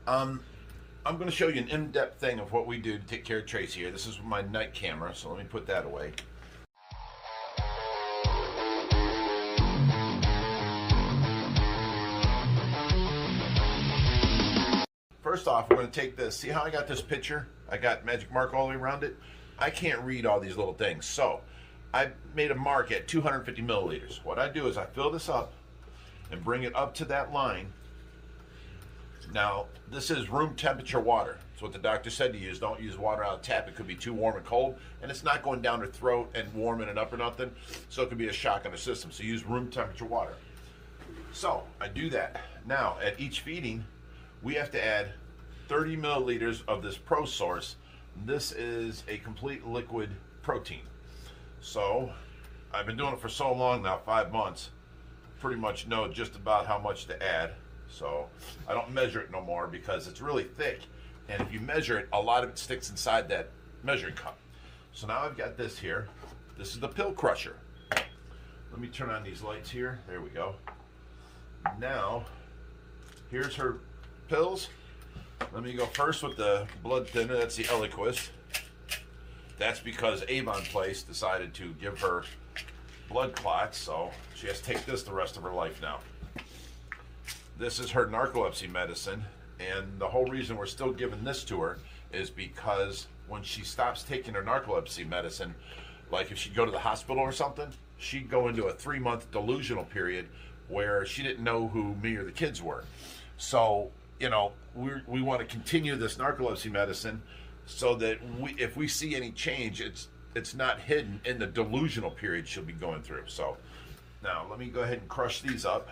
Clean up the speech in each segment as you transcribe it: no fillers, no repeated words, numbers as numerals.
I'm going to show you an in-depth thing of what we do to take care of Tracy here. This is my night camera, so let me put that away. First off, we're going to take this. See how I got this picture? I got magic mark all the way around it. I can't read all these little things, so I made a mark at 250 milliliters. What I do is I fill this up and bring it up to that line. Now, this is room temperature water. It's what the doctor said to use. Don't use water out of tap. It could be too warm and cold, and it's not going down her throat and warming it up or nothing, so it could be a shock on the system. So use room temperature water. So I do that. Now, at each feeding, we have to add 30 milliliters of this Pro Source. This is a complete liquid protein. So I've been doing it for so long now, 5 months, pretty much know just about how much to add. So I don't measure it no more because it's really thick, and if you measure it, a lot of it sticks inside that measuring cup. So now I've got this here. This is the pill crusher. Let me turn on these lights here. There we go. Now here's her pills. Let me go first with the blood thinner. That's the Eliquis. That's because Avon Place decided to give her blood clots, so she has to take this the rest of her life now. This is her narcolepsy medicine, and the whole reason we're still giving this to her is because when she stops taking her narcolepsy medicine, like if she'd go to the hospital or something, she'd go into a 3-month delusional period where she didn't know who me or the kids were. So, you know, we want to continue this narcolepsy medicine so that if we see any change, it's not hidden in the delusional period she'll be going through. So now let me go ahead and crush these up.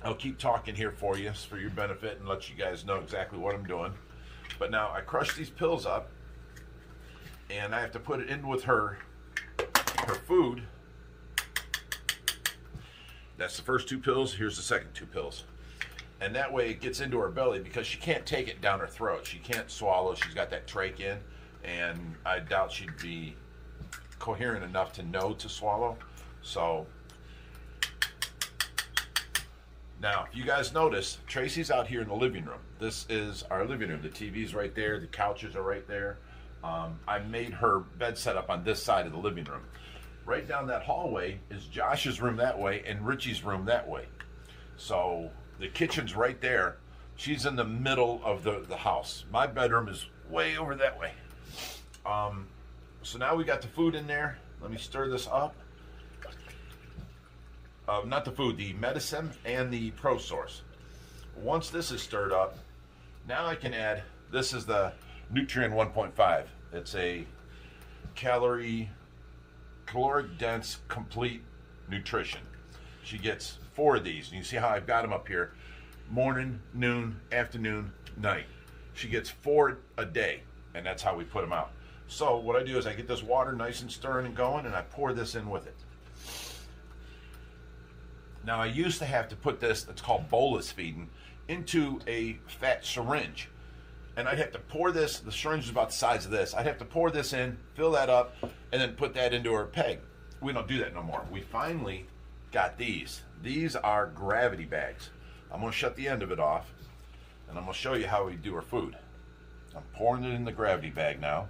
I'll keep talking here for you for your benefit and let you guys know exactly what I'm doing. But now I crush these pills up, and I have to put it in with her food. That's the first 2 pills. Here's the second 2 pills. And that way it gets into her belly because she can't take it down her throat. She can't swallow. She's got that trach in, and I doubt she'd be coherent enough to know to swallow. So now, if you guys notice, Tracy's out here in the living room. This is our living room. The TV's right there. The couches are right there. I made her bed set up on this side of the living room. Right down that hallway is Josh's room that way and Richie's room that way. So the kitchen's right there. She's in the middle of the house. My bedroom is way over that way. So now we got the food in there. Let me stir this up. Not the food, the medicine and the Pro Source. Once this is stirred up, now I can add, this is the Nutrient 1.5. It's a caloric dense complete nutrition. She gets 4 of these. And you see how I've got them up here. Morning, noon, afternoon, night. She gets 4 a day, and that's how we put them out. So what I do is I get this water nice and stirring and going, and I pour this in with it. Now, I used to have to put this, it's called bolus feeding, into a fat syringe. And I'd have to pour this, the syringe is about the size of this. I'd have to pour this in, fill that up, and then put that into her peg. We don't do that no more. We finally got these. These are gravity bags. I'm going to shut the end of it off, and I'm going to show you how we do our food. I'm pouring it in the gravity bag now.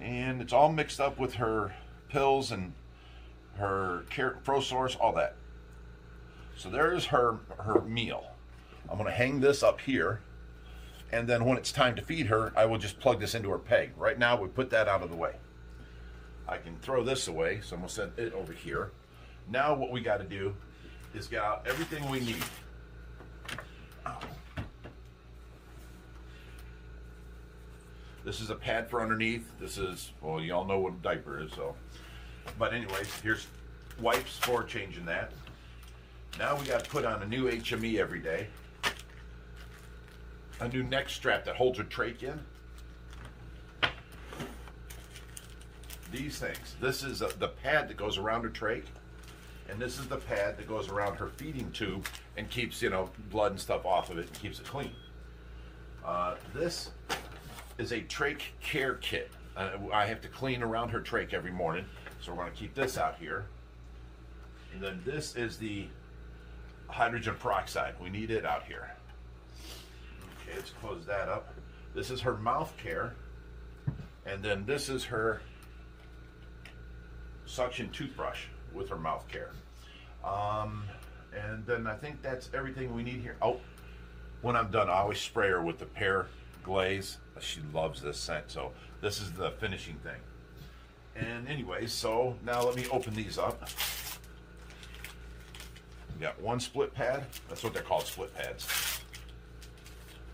And it's all mixed up with her pills and her Pro Source, all that. So there's her meal. I'm going to hang this up here, and then when it's time to feed her, I will just plug this into her peg. Right now, we put that out of the way. I can throw this away, so I'm going to set it over here. Now what we got to do is get out everything we need. This is a pad for underneath. This is, well, you all know what a diaper is, so. But anyways, here's wipes for changing that. Now we got to put on a new HME every day. A new neck strap that holds her trach in. These things. This is the pad that goes around her trach, and this is the pad that goes around her feeding tube and keeps, you know, blood and stuff off of it and keeps it clean. This is a Trach Care Kit. I have to clean around her trach every morning, so we're going to keep this out here. And then this is the hydrogen peroxide. We need it out here. Okay, let's close that up. This is her mouth care. And then this is her suction toothbrush with her mouth care. And then I think that's everything we need here. Oh, when I'm done, I always spray her with the pear glaze. She loves this scent, so this is the finishing thing. And anyways, so now let me open these up. We got one split pad. That's what they're called, split pads.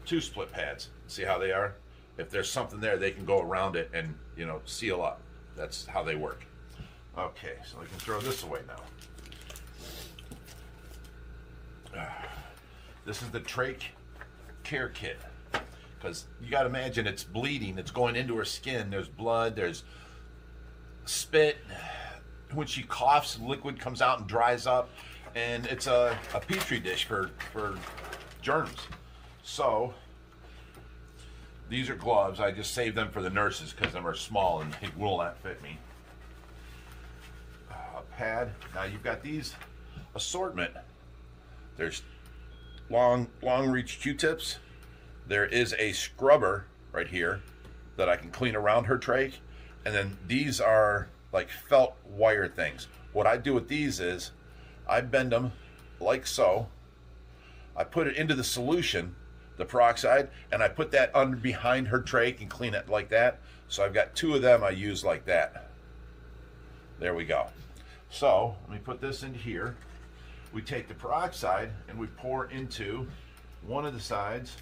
Two split pads. See how they are? If there's something there, they can go around it and, you know, seal up. That's how they work. Okay, so we can throw this away now. This is the Trach Care Kit. Because you got to imagine it's bleeding. It's going into her skin. There's blood. There's spit. When she coughs, liquid comes out and dries up. And it's a petri dish for germs. So these are gloves. I just saved them for the nurses because them are small and they will not fit me. A pad. Now you've got these assortment. There's long reach Q-tips. There is a scrubber right here that I can clean around her trach. And then these are like felt wire things. What I do with these is I bend them like so. I put it into the solution, the peroxide, and I put that under behind her trach and clean it like that. So I've got two of them I use like that. There we go. So let me put this in here. We take the peroxide and we pour into one of the sides.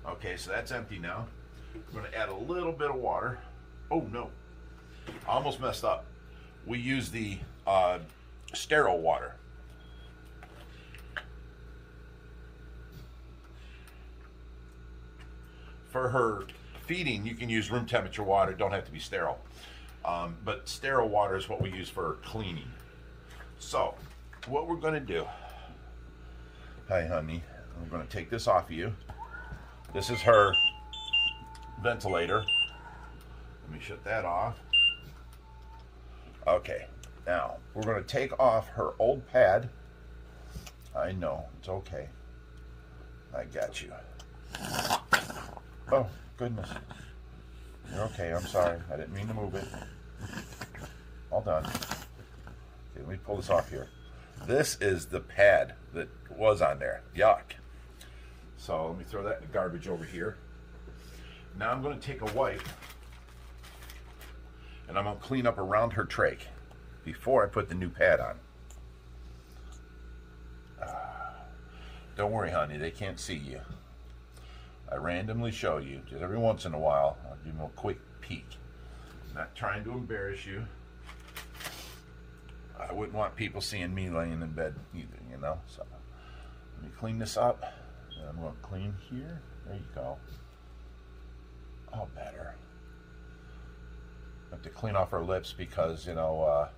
Okay, so that's empty now. I'm going to add a little bit of water. Oh no, I almost messed up. We use the sterile water. For her feeding, you can use room temperature water. Don't have to be sterile. But sterile water is what we use for cleaning. So, what we're going to do. Hi, honey. I'm going to take this off of you. This is her ventilator. Let me shut that off. Okay, now we're going to take off her old pad. I know, it's okay. I got you. Oh, goodness. You're okay, I'm sorry. I didn't mean to move it. All done. Okay, let me pull this off here. This is the pad that was on there. Yuck. So let me throw that in the garbage over here. Now I'm going to take a wipe and I'm going to clean up around her trach before I put the new pad on. Don't worry, honey, they can't see you. I randomly show you, just every once in a while. I'll give them a quick peek. I'm not trying to embarrass you. I wouldn't want people seeing me laying in bed either, you know. So let me clean this up. And I'm going to clean here. There you go. Oh, better. I have to clean off her lips because, you know,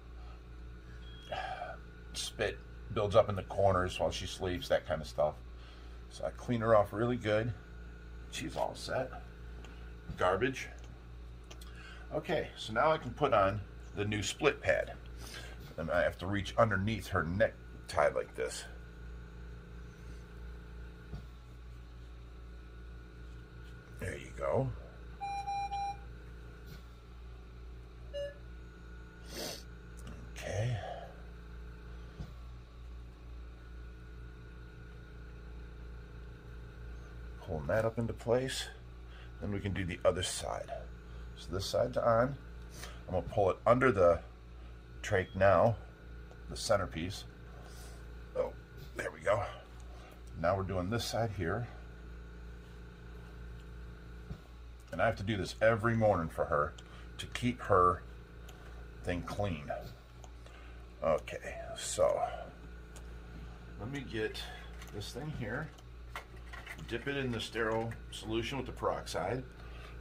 spit builds up in the corners while she sleeps, that kind of stuff. So I clean her off really good. She's all set. Garbage. Okay, so now I can put on the new split pad. And I have to reach underneath her necktie like this. There you go. Okay. Pulling that up into place. Then we can do the other side. So this side's on. I'm going to pull it under the trach now, the centerpiece. Oh, there we go. Now we're doing this side here. And I have to do this every morning for her to keep her thing clean. Okay, so let me get this thing here, dip it in the sterile solution with the peroxide,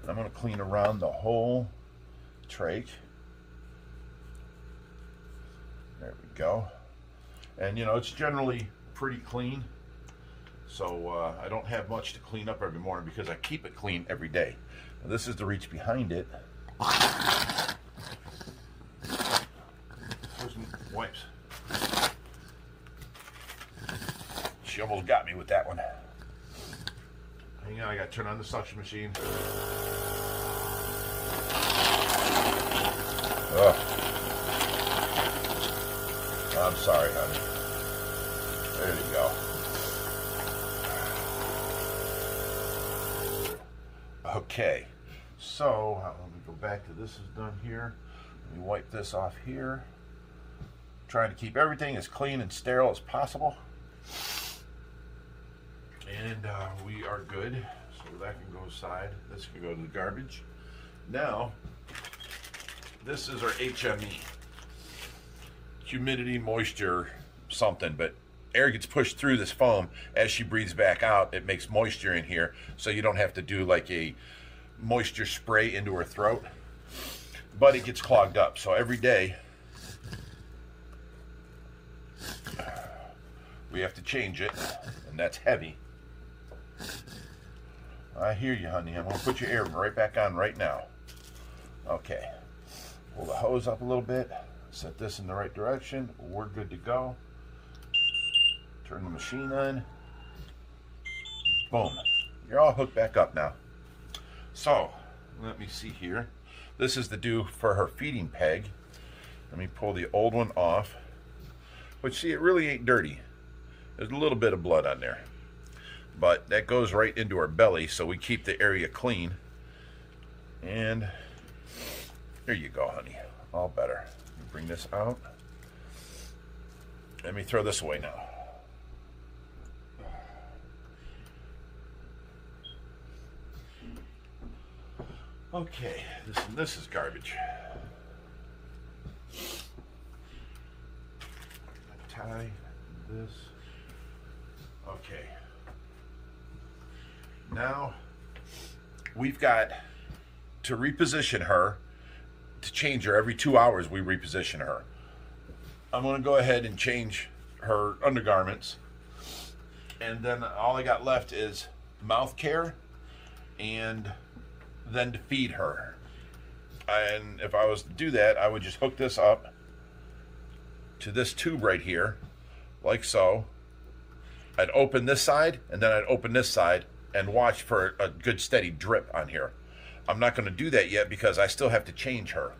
and I'm going to clean around the whole trach. There we go. And you know, it's generally pretty clean, so I don't have much to clean up every morning because I keep it clean every day. Now, this is the reach behind it. Where's some wipes? She almost got me with that one. Hang on, I gotta turn on the suction machine. Ugh. I'm sorry, honey. There you go. Okay, so let me go back to this is done here. Let me wipe this off here. Trying to keep everything as clean and sterile as possible. And we are good. So that can go aside. This can go to the garbage. Now, this is our HME. Humidity, moisture, something, but air gets pushed through this foam as she breathes back out. It makes moisture in here, so you don't have to do like a moisture spray into her throat, but it gets clogged up. So every day we have to change it, and that's heavy. I hear you, honey. I'm gonna put your air right back on right now. Okay, pull the hose up a little bit, set this in the right direction. We're good to go. Turn the machine on. Boom. You're all hooked back up now. So, let me see here. This is the do for her feeding peg. Let me pull the old one off. Which, see, it really ain't dirty. There's a little bit of blood on there. But that goes right into her belly, so we keep the area clean. And there you go, honey. All better. Bring this out. Let me throw this away now. Okay, this is garbage. Tie this. Okay. Now we've got to reposition her. To change her every 2 hours, we reposition her. I'm going to go ahead and change her undergarments, and then all I got left is mouth care, and then to feed her. And if I was to do that, I would just hook this up to this tube right here, like so. I'd open this side, and then I'd open this side, and watch for a good steady drip on here. I'm not going to do that yet because I still have to change her.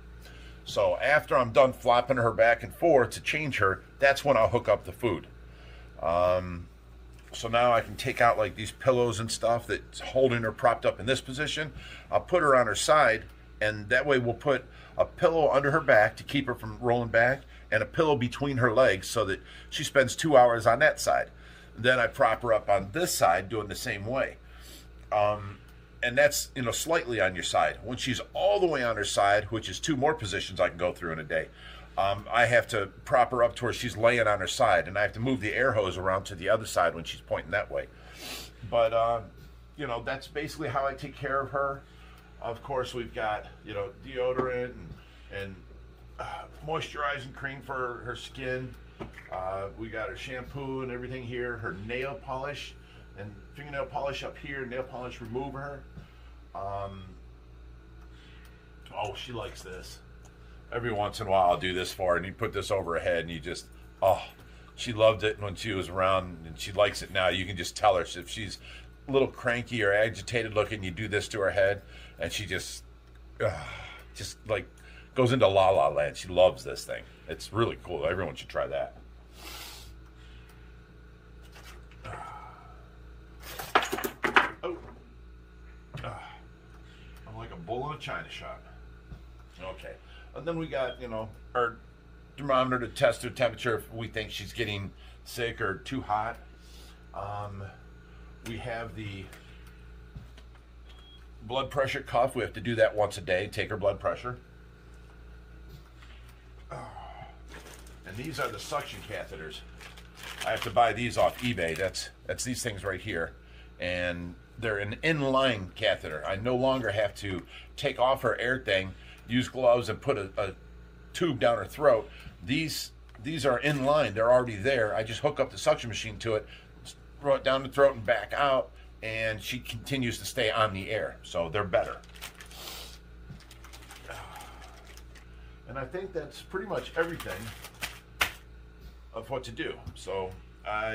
So after I'm done flopping her back and forth to change her, that's when I'll hook up the food. So now I can take out like these pillows and stuff that's holding her propped up in this position. I'll put her on her side, and that way we'll put a pillow under her back to keep her from rolling back, and a pillow between her legs so that she spends 2 hours on that side. Then I prop her up on this side doing the same way. And that's, slightly on your side. When she's all the way on her side, which is 2 more positions I can go through in a day, I have to prop her up to where she's laying on her side, and I have to move the air hose around to the other side when she's pointing that way. But, that's basically how I take care of her. Of course, we've got, deodorant and moisturizing cream for her skin. We got her shampoo and everything here, her nail polish and fingernail polish up here, nail polish remover. Oh, she likes this. Every once in a while I'll do this for her, and you put this over her head, and you just, she loved it when she was around, and she likes it now. You can just tell her if she's a little cranky or agitated looking, you do this to her head, and she just like goes into la la land. She loves this thing. It's really cool. Everyone should try that. I'm like a bull in a china shop. Okay. And then we got, our thermometer to test her temperature if we think she's getting sick or too hot. We have the blood pressure cuff. We have to do that once a day, take her blood pressure. And these are the suction catheters. I have to buy these off eBay. That's these things right here. And they're an inline catheter. I no longer have to take off her air thing, use gloves, and put a tube down her throat. These are inline. They're already there. I just hook up the suction machine to it, throw it down the throat and back out, and she continues to stay on the air. So they're better. And I think that's pretty much everything of what to do. So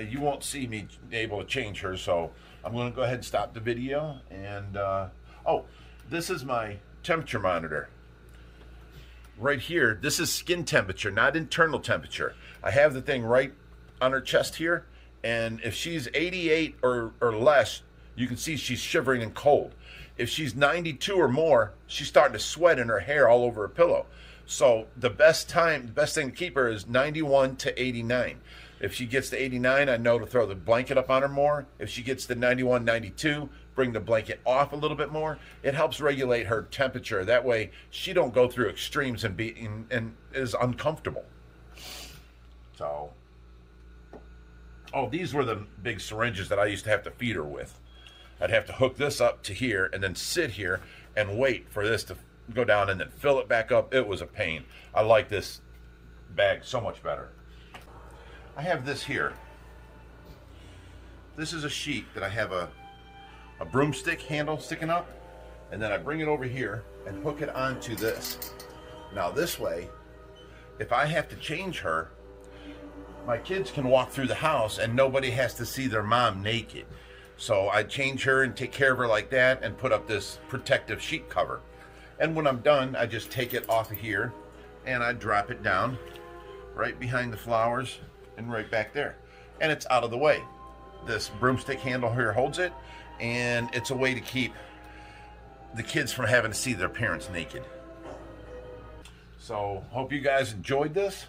you won't see me able to change her, so I'm going to go ahead and stop the video. And oh, this is my temperature monitor right here. This is skin temperature, not internal temperature. I have the thing right on her chest here, and if she's 88 or less, you can see she's shivering and cold. If she's 92 or more, she's starting to sweat in her hair all over her pillow. So the best thing to keep her is 91 to 89. If she gets to 89, I know to throw the blanket up on her more. If she gets to 91, 92, bring the blanket off a little bit more. It helps regulate her temperature. That way she don't go through extremes and is uncomfortable. So, oh, these were the big syringes that I used to have to feed her with. I'd have to hook this up to here and then sit here and wait for this to go down and then fill it back up. It was a pain. I like this bag so much better. I have this here. This is a sheet that I have a broomstick handle sticking up, and then I bring it over here and hook it onto this. Now this way, if I have to change her, my kids can walk through the house and nobody has to see their mom naked. So I change her and take care of her like that and put up this protective sheet cover. And when I'm done, I just take it off of here and I drop it down right behind the flowers and right back there. And it's out of the way. This broomstick handle here holds it, and it's a way to keep the kids from having to see their parents naked. So hope you guys enjoyed this.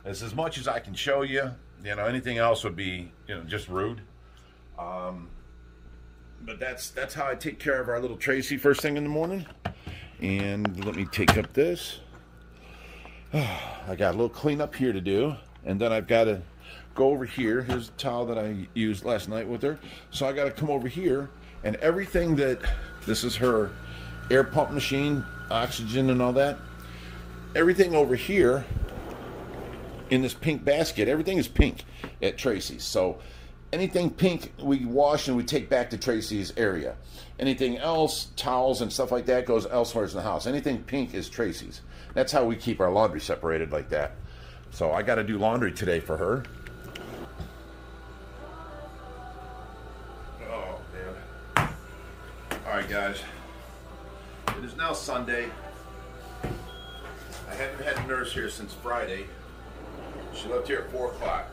It's as much as I can show you. You know, anything else would be, you know, just rude. But that's how I take care of our little Tracy first thing in the morning. And let me take up this. I got a little cleanup here to do, and then I've got to go over here. Here's the towel that I used last night with her. So I got to come over here, and everything that, this is her air pump machine, oxygen and all that. Everything over here in this pink basket, everything is pink at Tracy's. So anything pink we wash and we take back to Tracy's area. Anything else, towels and stuff like that, goes elsewhere in the house. Anything pink is Tracy's. That's how we keep our laundry separated like that. So I got to do laundry today for her. Oh, man. All right, guys. It is now Sunday. I haven't had a nurse here since Friday. She left here at 4 o'clock.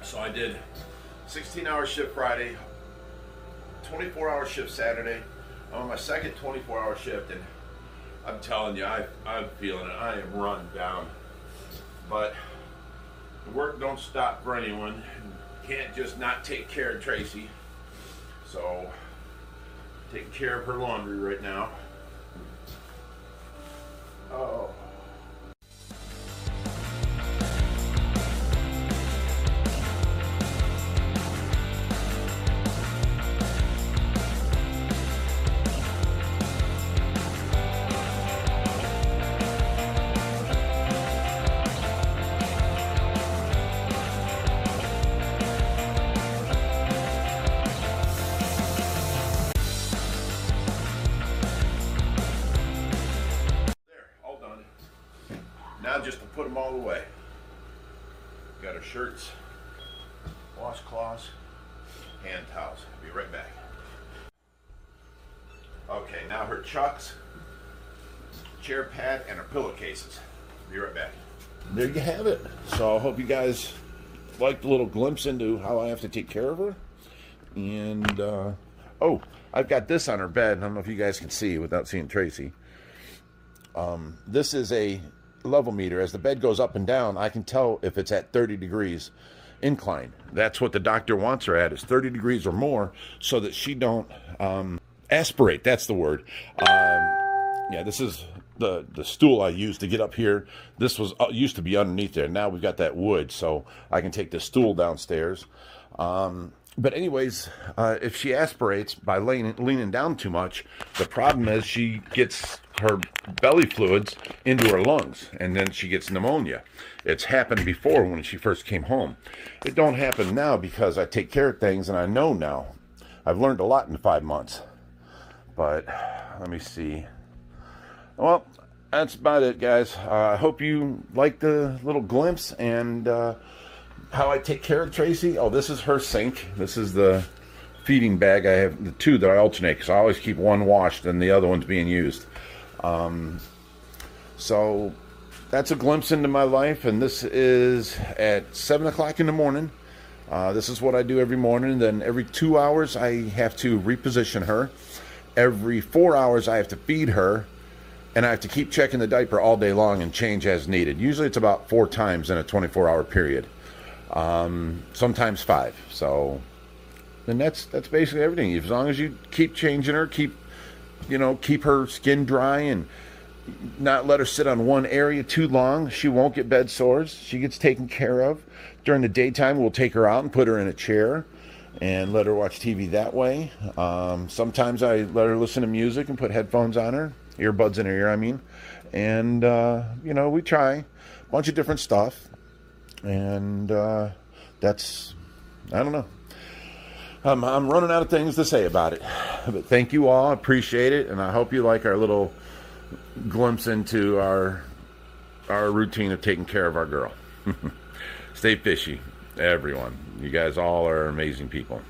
So I did 16-hour shift Friday, 24-hour shift Saturday. I'm on my second 24-hour shift, and I'm telling you, I'm feeling it. I am run down. But the work don't stop for anyone. You can't just not take care of Tracy. So, taking care of her laundry right now. Oh. Now just to put them all away. Got her shirts, washcloths, hand towels. I'll be right back. Okay, now her chucks, chair pad, and her pillowcases. Be right back. There you have it. So I hope you guys liked a little glimpse into how I have to take care of her. And, oh, I've got this on her bed. I don't know if you guys can see without seeing Tracy. This is a level meter. As the bed goes up and down, I can tell if it's at 30 degrees incline. That's what the doctor wants her at, is 30 degrees or more, so that she don't aspirate. That's the word. Yeah, this is the stool I used to get up here. This was used to be underneath there. Now we've got that wood, so I can take the stool downstairs. But anyways, if she aspirates by leaning down too much, the problem is she gets her belly fluids into her lungs, and then she gets pneumonia. It's happened before when she first came home. It don't happen now because I take care of things, and I know now. I've learned a lot in 5 months. But let me see. Well, that's about it, guys. I hope you liked the little glimpse, and how I take care of Tracy. Oh, this is her sink. This is the feeding bag. I have the two that I alternate because I always keep one washed and the other one's being used. So that's a glimpse into my life, and this is at 7 o'clock in the morning. This is what I do every morning. Then every 2 hours I have to reposition her. Every 4 hours I have to feed her, and I have to keep checking the diaper all day long and change as needed. Usually it's about 4 times in a 24-hour period. Sometimes 5. So, and that's basically everything. As long as you keep changing her, keep her skin dry and not let her sit on one area too long, she won't get bed sores. She gets taken care of. During the daytime, we'll take her out and put her in a chair and let her watch TV that way. Sometimes I let her listen to music and put headphones on her, earbuds in her ear, I mean. And, we try a bunch of different stuff. And that's, I don't know. I'm running out of things to say about it. But thank you all. I appreciate it. And I hope you like our little glimpse into our routine of taking care of our girl. Stay fishy, everyone. You guys all are amazing people.